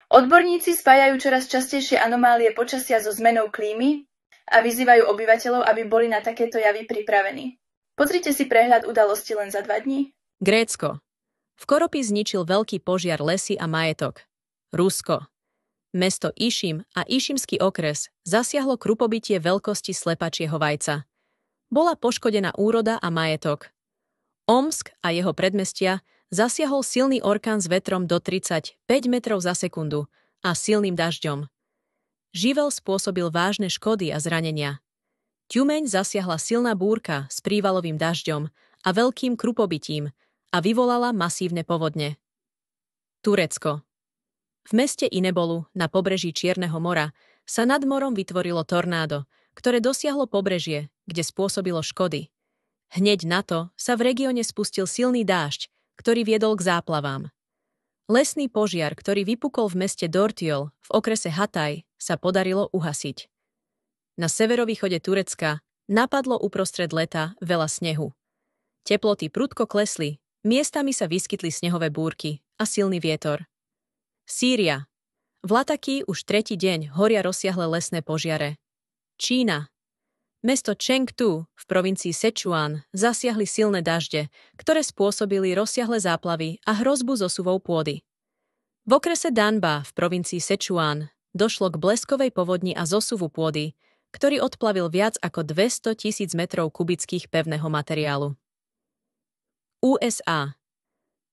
Odborníci spájajú čoraz častejšie anomálie počasia so zmenou klímy a vyzývajú obyvateľov, aby boli na takéto javy pripravení. Pozrite si prehľad udalostí len za 2 dní. Grécko. V Koropi zničil veľký požiar lesy a majetok. Rusko. Mesto Išim a Išimský okres zasiahlo krupobytie veľkosti slepačieho vajca. Bola poškodená úroda a majetok. Omsk a jeho predmestia zasiahol silný orkán s vetrom do 35 metrov za sekundu a silným dažďom. Živel spôsobil vážne škody a zranenia. Tjumeň zasiahla silná búrka s prívalovým dažďom a veľkým krupobytím a vyvolala masívne povodne. Turecko. V meste Inebolu na pobreží Čierneho mora sa nad morom vytvorilo tornádo, ktoré dosiahlo pobrežie, kde spôsobilo škody. Hneď na to sa v regióne spustil silný dážď, ktorý viedol k záplavám. Lesný požiar, ktorý vypukol v meste Dortiol v okrese Hatay, sa podarilo uhasiť. Na severovýchode Turecka napadlo uprostred leta veľa snehu. Teploty prudko klesli, miestami sa vyskytli snehové búrky a silný vietor. Sýria. V Lataki už 3. deň horia rozsiahle lesné požiare. Čína. Mesto Chengdu v provincii Sichuan zasiahli silné dažde, ktoré spôsobili rozsiahle záplavy a hrozbu zosuvov pôdy. V okrese Danba v provincii Sichuan došlo k bleskovej povodni a zosuvu pôdy, ktorý odplavil viac ako 200 000 metrov kubických pevného materiálu. USA.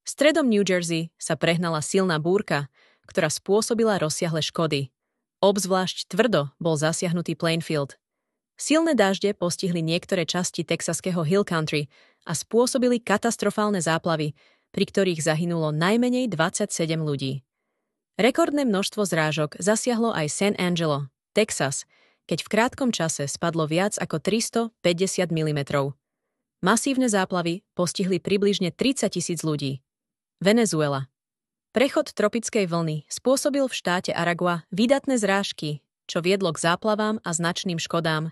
Stredom New Jersey sa prehnala silná búrka, ktorá spôsobila rozsiahle škody. Obzvlášť tvrdo bol zasiahnutý Plainfield. Silné dažde postihli niektoré časti texaského Hill Country a spôsobili katastrofálne záplavy, pri ktorých zahynulo najmenej 27 ľudí. Rekordné množstvo zrážok zasiahlo aj San Angelo, Texas, keď v krátkom čase spadlo viac ako 350 mm. Masívne záplavy postihli približne 30 000 ľudí. Venezuela. Prechod tropickej vlny spôsobil v štáte Aragua výdatné zrážky, čo viedlo k záplavám a značným škodám,